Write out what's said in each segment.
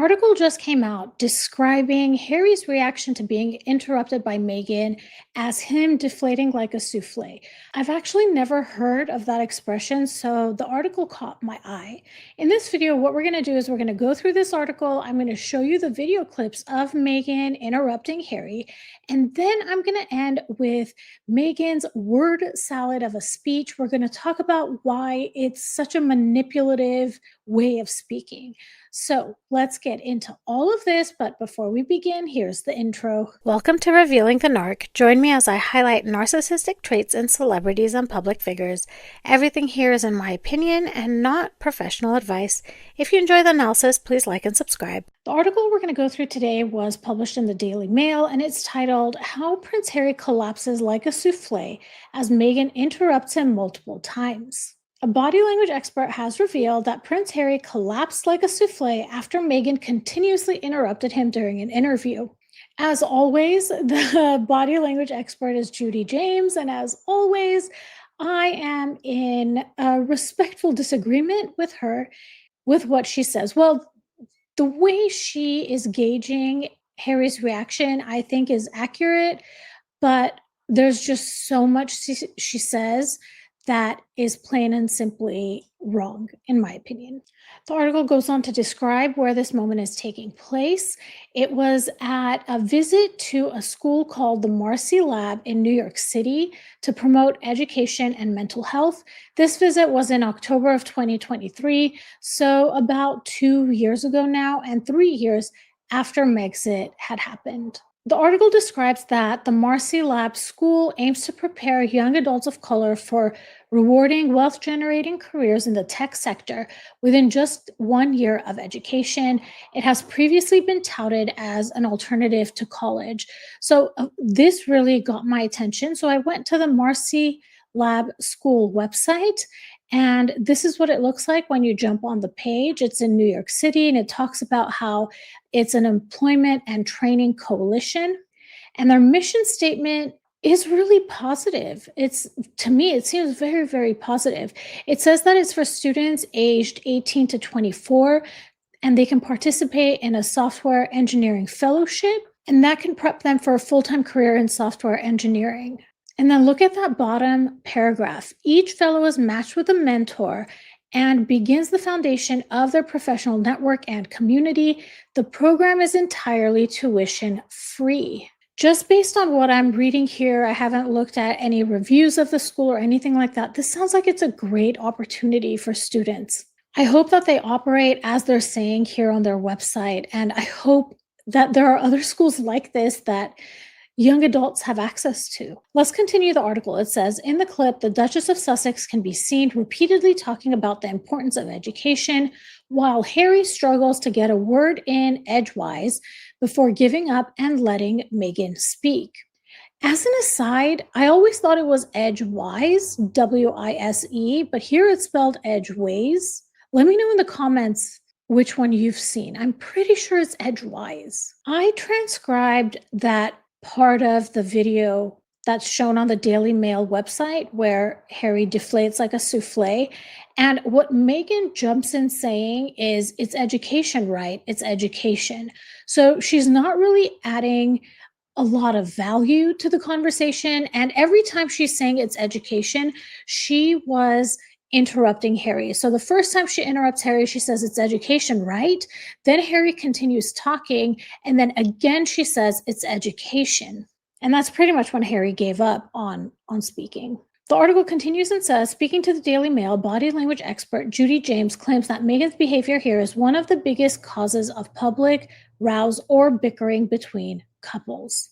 article just came out describing Harry's reaction to being interrupted by Meghan as him deflating like a souffle. I've actually never heard of that expression, so the article caught my eye. In this video, what we're going to do is we're going to go through this article. I'm going to show you the video clips of Meghan interrupting Harry, and then I'm going to end with Meghan's word salad of a speech. We're going to talk about why it's such a manipulative way of speaking. So let's get into all of this, but before we begin, here's the intro. Welcome to Revealing the Narc. Join me as I highlight narcissistic traits in celebrities and public figures. Everything here is in my opinion and not professional advice. If you enjoy the analysis, please like and subscribe. The article we're going to go through today was published in the Daily Mail, and it's titled, How Prince Harry Collapses Like a Soufflé as Meghan Interrupts Him Multiple Times. A body language expert has revealed that Prince Harry collapsed like a souffle after Meghan continuously interrupted him during an interview. As always, the body language expert is Judy James, and as always, I am in a respectful disagreement with her with what she says. Well, the way she is gauging Harry's reaction, I think, is accurate, but there's just so much she says that is plain and simply wrong, in my opinion. The article goes on to describe where this moment is taking place. It was at a visit to a school called the Marcy Lab in New York City to promote education and mental health. This visit was in October of 2023, so about 2 years ago now, and 3 years after Megxit had happened. The article describes that the Marcy Lab School aims to prepare young adults of color for rewarding wealth-generating careers in the tech sector within just 1 year of education. It has previously been touted as an alternative to college. So this really got my attention. So I went to the Marcy Lab School website, and this is what it looks like when you jump on the page. It's in New York City, and it talks about how it's an employment and training coalition. And their mission statement is really positive. To me, it seems very, very positive. It says that it's for students aged 18 to 24, and they can participate in a software engineering fellowship, and that can prep them for a full-time career in software engineering. And then look at that bottom paragraph. Each fellow is matched with a mentor and begins the foundation of their professional network and community. The program is entirely tuition free. Just based on what I'm reading here, I haven't looked at any reviews of the school or anything like that. This sounds like it's a great opportunity for students. I hope that they operate as they're saying here on their website, and I hope that there are other schools like this that young adults have access to. Let's continue the article. It says, in the clip, the Duchess of Sussex can be seen repeatedly talking about the importance of education, while Harry struggles to get a word in edgewise before giving up and letting Meghan speak. As an aside, I always thought it was edgewise, W-I-S-E, but here it's spelled edgeways. Let me know in the comments which one you've seen. I'm pretty sure it's edgewise. I transcribed that part of the video that's shown on the Daily Mail website where Harry deflates like a souffle. And what Meghan jumps in saying is, it's education, right? It's education. So she's not really adding a lot of value to the conversation. And every time she's saying it's education, she was interrupting Harry. So the first time she interrupts Harry, she says, it's education, right? Then Harry continues talking, and then again she says, it's education. And that's pretty much when Harry gave up on speaking. The article continues and says, speaking to the Daily Mail, body language expert Judy James claims that Meghan's behavior here is one of the biggest causes of public rows or bickering between couples.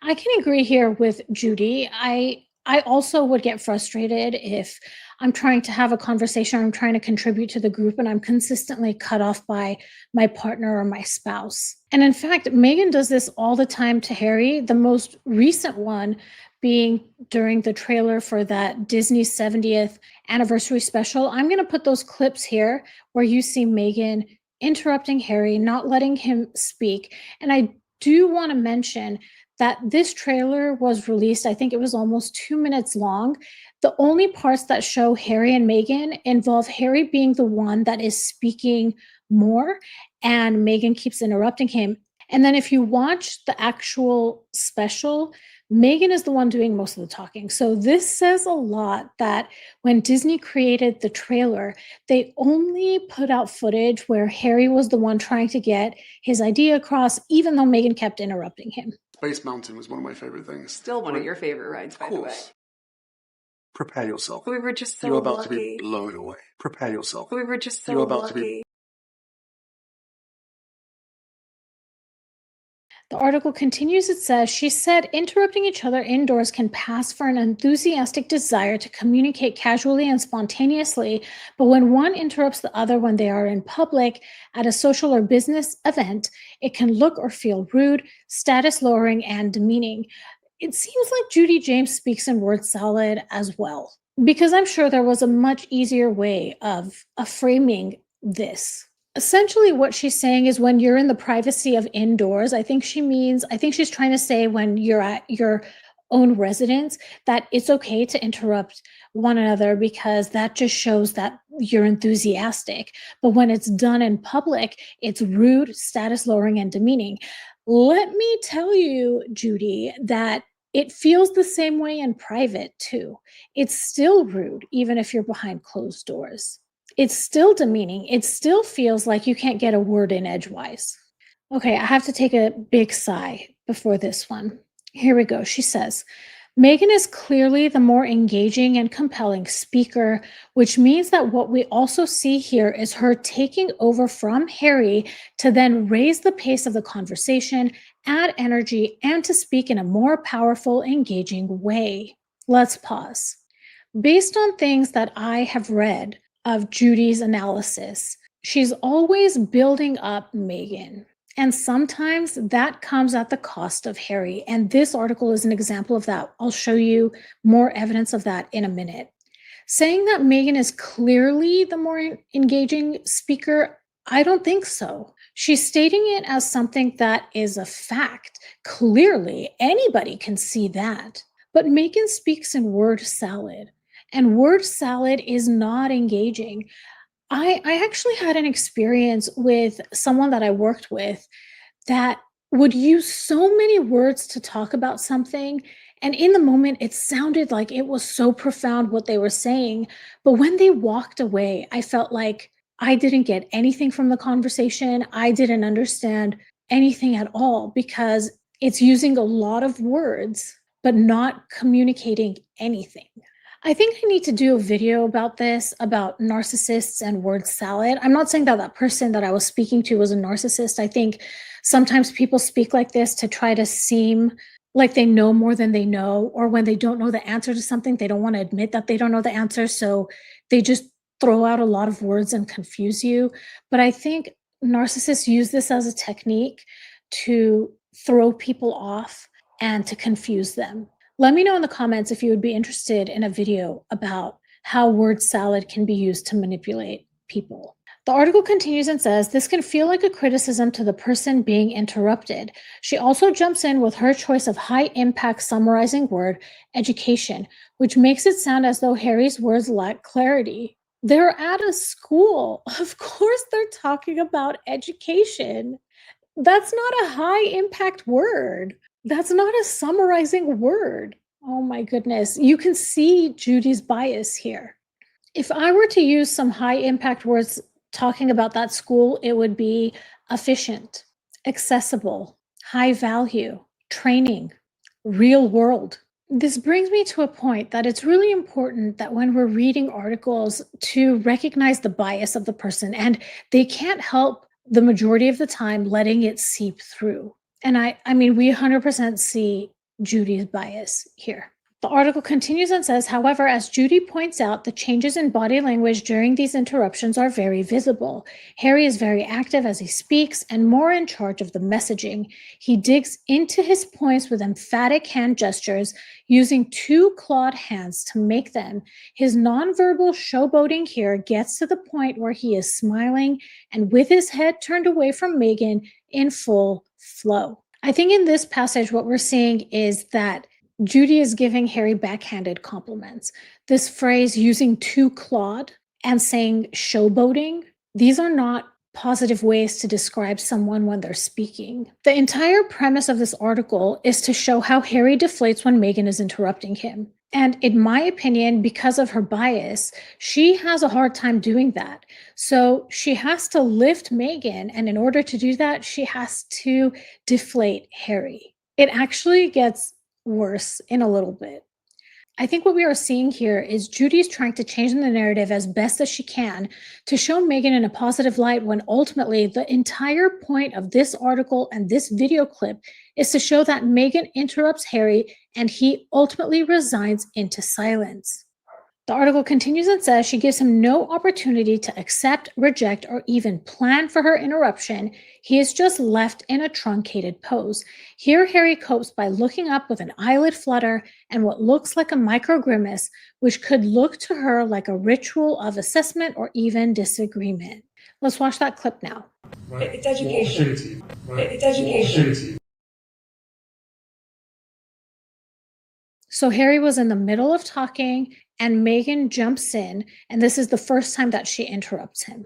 I can agree here with Judy. I also would get frustrated if I'm trying to have a conversation, or I'm trying to contribute to the group, and I'm consistently cut off by my partner or my spouse. And in fact, Meghan does this all the time to Harry, the most recent one being during the trailer for that Disney 70th anniversary special. I'm going to put those clips here where you see Meghan interrupting Harry, not letting him speak. And I do want to mention that this trailer was released, I think it was almost 2 minutes long. The only parts that show Harry and Meghan involve Harry being the one that is speaking more, and Meghan keeps interrupting him. And then if you watch the actual special, Meghan is the one doing most of the talking. So this says a lot that when Disney created the trailer, they only put out footage where Harry was the one trying to get his idea across, even though Meghan kept interrupting him. Space Mountain was one of my favorite things. Still one of your favorite rides, by the way. Prepare yourself. We were just so You're about lucky. to be blown away. Prepare yourself. We were just so You're about lucky. to be. The article continues, it says, she said interrupting each other indoors can pass for an enthusiastic desire to communicate casually and spontaneously, but when one interrupts the other when they are in public at a social or business event, it can look or feel rude, status lowering, and demeaning. It seems like Judy James speaks in word salad as well, because I'm sure there was a much easier way of framing this. Essentially, what she's saying is when you're in the privacy of indoors, I think she's trying to say when you're at your own residence, that it's okay to interrupt one another because that just shows that you're enthusiastic. But when it's done in public, it's rude, status lowering, and demeaning. Let me tell you, Judy, that it feels the same way in private too. It's still rude, even if you're behind closed doors. It's still demeaning. It still feels like you can't get a word in edgewise. Okay, I have to take a big sigh before this one. Here we go. She says, Meghan is clearly the more engaging and compelling speaker, which means that what we also see here is her taking over from Harry to then raise the pace of the conversation, add energy, and to speak in a more powerful, engaging way. Let's pause. Based on things that I have read of Judy's analysis, she's always building up Meghan. And sometimes that comes at the cost of Harry. And this article is an example of that. I'll show you more evidence of that in a minute. Saying that Meghan is clearly the more engaging speaker, I don't think so. She's stating it as something that is a fact. Clearly, anybody can see that. But Meghan speaks in word salad, and word salad is not engaging. I actually had an experience with someone that I worked with that would use so many words to talk about something. And in the moment, it sounded like it was so profound what they were saying. But when they walked away, I felt like I didn't get anything from the conversation. I didn't understand anything at all because it's using a lot of words, but not communicating anything. I think I need to do a video about this, about narcissists and word salad. I'm not saying that that person that I was speaking to was a narcissist. I think sometimes people speak like this to try to seem like they know more than they know, or when they don't know the answer to something, they don't want to admit that they don't know the answer. So they just throw out a lot of words and confuse you. But I think narcissists use this as a technique to throw people off and to confuse them. Let me know in the comments if you would be interested in a video about how word salad can be used to manipulate people. The article continues and says, this can feel like a criticism to the person being interrupted. She also jumps in with her choice of high impact summarizing word, education, which makes it sound as though Harry's words lack clarity. They're at a school. Of course, they're talking about education. That's not a high impact word. That's not a summarizing word. Oh my goodness. You can see Judy's bias here. If I were to use some high impact words talking about that school, it would be efficient, accessible, high value, training, real world. This brings me to a point that it's really important that when we're reading articles to recognize the bias of the person, and they can't help the majority of the time letting it seep through. And I mean, we 100% see Judy's bias here. The article continues and says, however, as Judy points out, the changes in body language during these interruptions are very visible. Harry is very active as he speaks and more in charge of the messaging. He digs into his points with emphatic hand gestures, using two clawed hands to make them. His nonverbal showboating here gets to the point where he is smiling and with his head turned away from Meghan in full flow. I think in this passage, what we're seeing is that Judy is giving Harry backhanded compliments. This phrase using to clawed and saying showboating, these are not positive ways to describe someone when they're speaking. The entire premise of this article is to show how Harry deflates when Meghan is interrupting him. And in my opinion, because of her bias, she has a hard time doing that. So she has to lift Meghan, and in order to do that, she has to deflate Harry. It actually gets worse in a little bit. I think what we are seeing here is Judy's trying to change the narrative as best as she can to show Meghan in a positive light when ultimately the entire point of this article and this video clip is to show that Meghan interrupts Harry and he ultimately resigns into silence. The article continues and says she gives him no opportunity to accept, reject, or even plan for her interruption. He is just left in a truncated pose. Here, Harry copes by looking up with an eyelid flutter and what looks like a micro grimace, which could look to her like a ritual of assessment or even disagreement. Let's watch that clip now. Right. It's education. Right. It's education. So Harry was in the middle of talking and Meghan jumps in, and this is the first time that she interrupts him.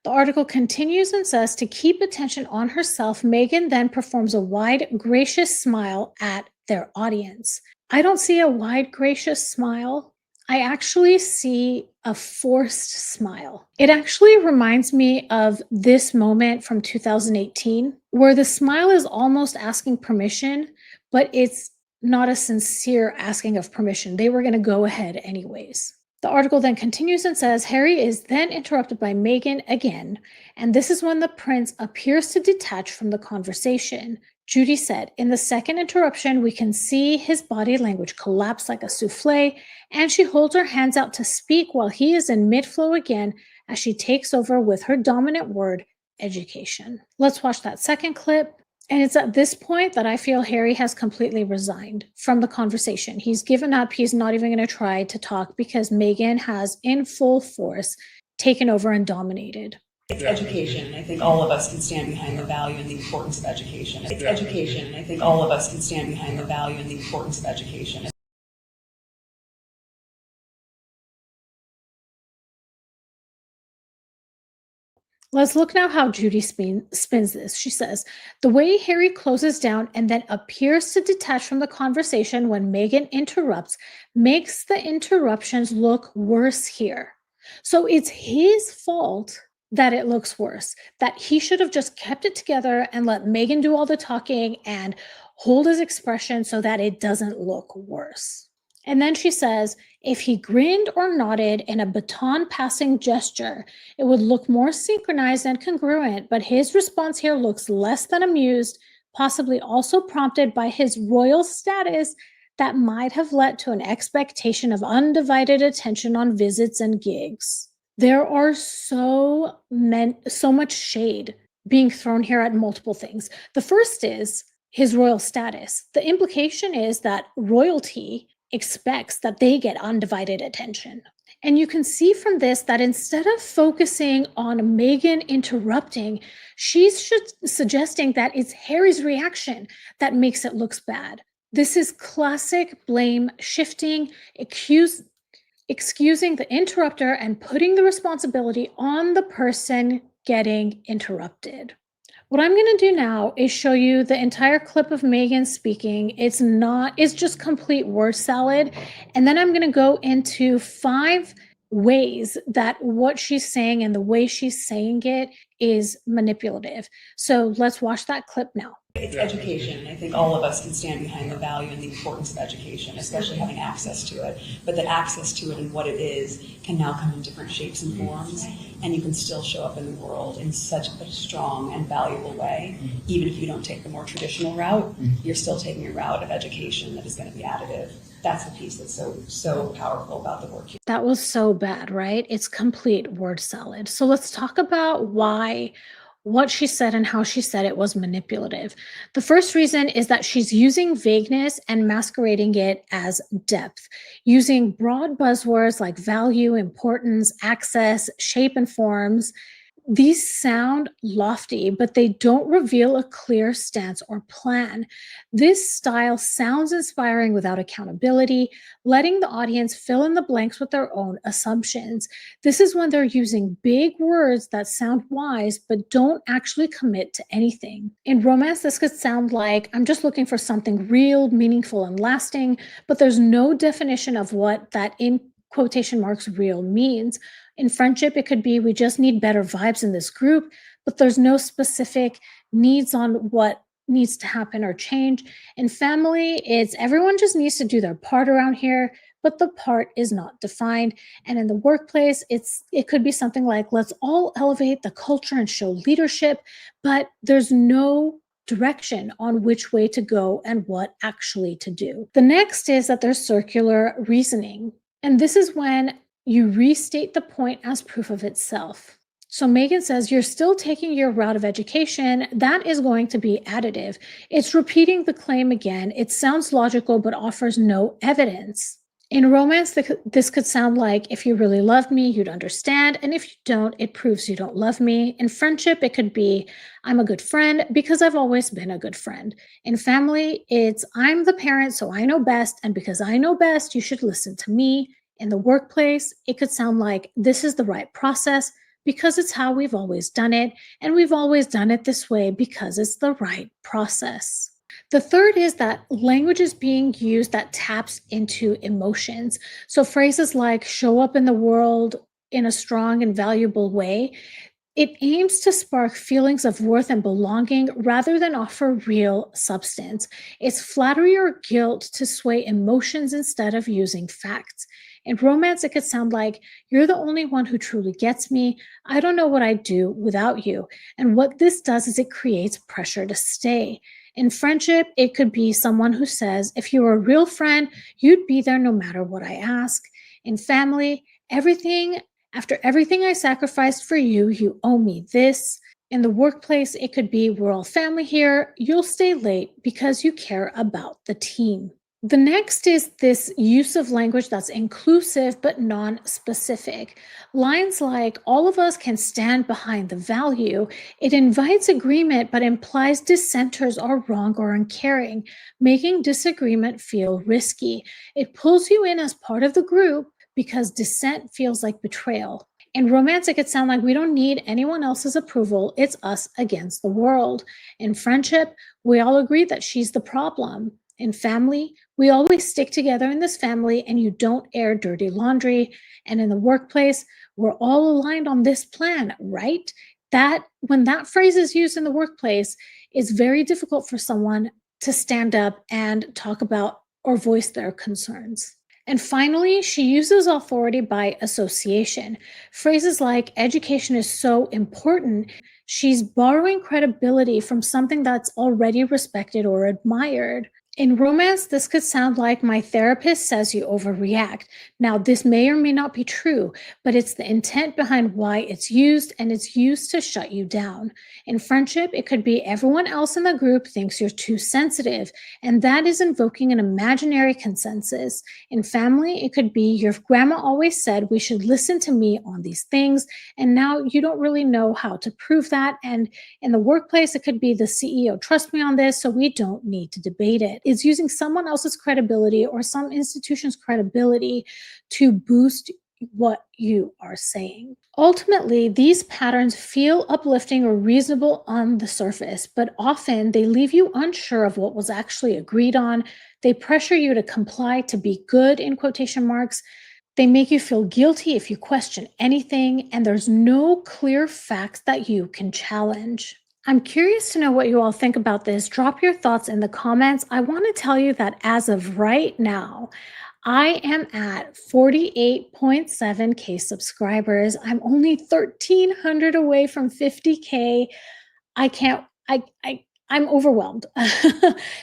The article continues and says to keep attention on herself, Meghan then performs a wide, gracious smile at their audience. I don't see a wide, gracious smile. I actually see a forced smile. It actually reminds me of this moment from 2018, where the smile is almost asking permission, but it's not a sincere asking of permission. They were going to go ahead anyways. The article then continues and says Harry is then interrupted by Meghan again, and this is when the prince appears to detach from the conversation. Judy said, in the second interruption, we can see his body language collapse like a soufflé, and she holds her hands out to speak while he is in mid-flow again as she takes over with her dominant word, education. Let's watch that second clip. And it's at this point that I feel Harry has completely resigned from the conversation. He's given up. He's not even going to try to talk because Meghan has, in full force, taken over and dominated. It's education, and I think all of us can stand behind the value and the importance of education. It's education, and I think all of us can stand behind the value and the importance of education. Let's look now how Judy spins this. She says, the way Harry closes down and then appears to detach from the conversation when Meghan interrupts makes the interruptions look worse here. So it's his fault that it looks worse, that he should have just kept it together and let Meghan do all the talking and hold his expression so that it doesn't look worse. And then she says, if he grinned or nodded in a baton passing gesture, it would look more synchronized and congruent, but his response here looks less than amused, possibly also prompted by his royal status that might have led to an expectation of undivided attention on visits and gigs. There are so much shade being thrown here at multiple things. The first is his royal status. The implication is that royalty expects that they get undivided attention. And you can see from this that instead of focusing on Meghan interrupting, she's suggesting that it's Harry's reaction that makes it look bad. This is classic blame shifting, excusing the interrupter and putting the responsibility on the person getting interrupted. What I'm going to do now is show you the entire clip of Meghan speaking. It's just complete word salad. And then I'm going to go into 5 ways that what she's saying and the way she's saying it is manipulative. So let's watch that clip now. It's education, and I think all of us can stand behind the value and the importance of education, especially having access to it. But the access to it and what it is can now come in different shapes and forms, and you can still show up in the world in such a strong and valuable way. Even if you don't take the more traditional route, you're still taking a route of education that is going to be additive. That's the piece that's so powerful about the work. That was so bad, right? It's complete word salad. So let's talk about what she said and how she said it was manipulative. The first reason is that she's using vagueness and masquerading it as depth, using broad buzzwords like value, importance, access, shape, and forms, These sound lofty, but they don't reveal a clear stance or plan. This style sounds inspiring without accountability, letting the audience fill in the blanks with their own assumptions. This is when they're using big words that sound wise, but don't actually commit to anything. In romance, this could sound like, I'm just looking for something real, meaningful, and lasting, but there's no definition of what that in quotation marks real means. In friendship, it could be we just need better vibes in this group, but there's no specific needs on what needs to happen or change. In family, it's everyone just needs to do their part around here, but the part is not defined. And in the workplace, it could be something like let's all elevate the culture and show leadership, but there's no direction on which way to go and what actually to do. The next is that there's circular reasoning. And this is when you restate the point as proof of itself. So Meghan says, you're still taking your route of education. That is going to be additive. It's repeating the claim again. It sounds logical, but offers no evidence. In romance, this could sound like, if you really loved me, you'd understand. And if you don't, it proves you don't love me. In friendship, it could be, I'm a good friend because I've always been a good friend. In family, it's, I'm the parent, so I know best. And because I know best, you should listen to me. In the workplace, it could sound like, this is the right process because it's how we've always done it. And we've always done it this way because it's the right process. The third is that language is being used that taps into emotions. So phrases like show up in the world in a strong and valuable way, it aims to spark feelings of worth and belonging rather than offer real substance. It's flattery or guilt to sway emotions instead of using facts. In romance, it could sound like, you're the only one who truly gets me. I don't know what I'd do without you. And what this does is it creates pressure to stay. In friendship, it could be someone who says, if you were a real friend, you'd be there no matter what I ask. In family, after everything I sacrificed for you, you owe me this. In the workplace, it could be, we're all family here. You'll stay late because you care about the team. The next is this use of language that's inclusive but non-specific. Lines like, all of us can stand behind the value. It invites agreement but implies dissenters are wrong or uncaring, making disagreement feel risky. It pulls you in as part of the group because dissent feels like betrayal. In romance, it could sound like we don't need anyone else's approval. It's us against the world. In friendship, we all agree that she's the problem. In family, we always stick together in this family and you don't air dirty laundry. And in the workplace, we're all aligned on this plan, right? That when that phrase is used in the workplace, it's very difficult for someone to stand up and talk about or voice their concerns. And finally, she uses authority by association. Phrases like education is so important. She's borrowing credibility from something that's already respected or admired. In romance, this could sound like my therapist says you overreact. Now, this may or may not be true, but it's the intent behind why it's used, and it's used to shut you down. In friendship, it could be everyone else in the group thinks you're too sensitive, and that is invoking an imaginary consensus. In family, it could be your grandma always said we should listen to me on these things, and now you don't really know how to prove that. And in the workplace, it could be the CEO trusts me on this, so we don't need to debate it. It's using someone else's credibility or some institution's credibility to boost what you are saying. Ultimately, these patterns feel uplifting or reasonable on the surface, but often they leave you unsure of what was actually agreed on. They pressure you to comply to be good, in quotation marks. They make you feel guilty if you question anything, and there's no clear facts that you can challenge. I'm curious to know what you all think about this. Drop your thoughts in the comments. I want to tell you that as of right now, I am at 48.7K subscribers. I'm only 1,300 away from 50K. I can't, I'm overwhelmed.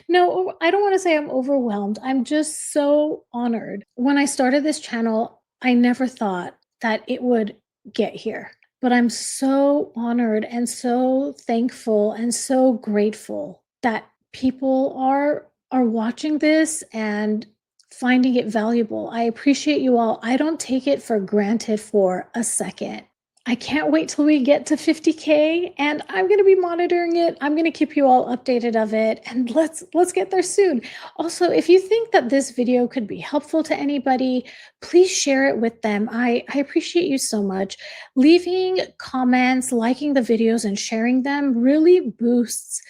No, I don't want to say I'm overwhelmed. I'm just so honored. When I started this channel, I never thought that it would get here. But I'm so honored and so thankful and so grateful that people are watching this and finding it valuable. I appreciate you all. I don't take it for granted for a second. I can't wait till we get to 50K, and I'm going to be monitoring it. I'm going to keep you all updated of it, and let's get there soon. Also, if you think that this video could be helpful to anybody, please share it with them. I appreciate you so much. Leaving comments, liking the videos, and sharing them really boosts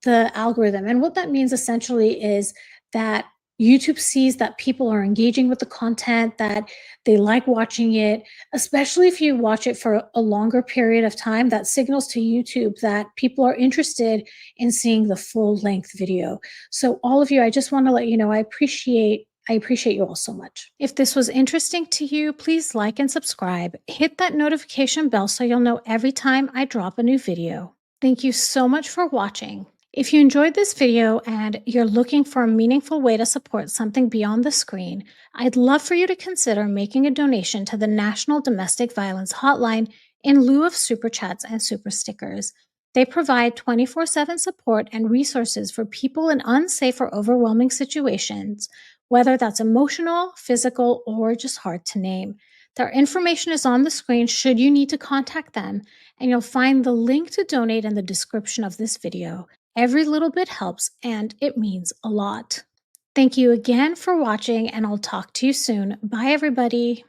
the algorithm. And what that means essentially is that YouTube sees that people are engaging with the content, that they like watching it, especially if you watch it for a longer period of time. That signals to YouTube that people are interested in seeing the full length video. So all of you, I just want to let you know, I appreciate you all so much. If this was interesting to you, please like and subscribe. Hit that notification bell so you'll know every time I drop a new video. Thank you so much for watching. If you enjoyed this video and you're looking for a meaningful way to support something beyond the screen, I'd love for you to consider making a donation to the National Domestic Violence Hotline in lieu of super chats and super stickers. They provide 24/7 support and resources for people in unsafe or overwhelming situations, whether that's emotional, physical, or just hard to name. Their information is on the screen should you need to contact them, and you'll find the link to donate in the description of this video. Every little bit helps, and it means a lot. Thank you again for watching, and I'll talk to you soon. Bye, everybody.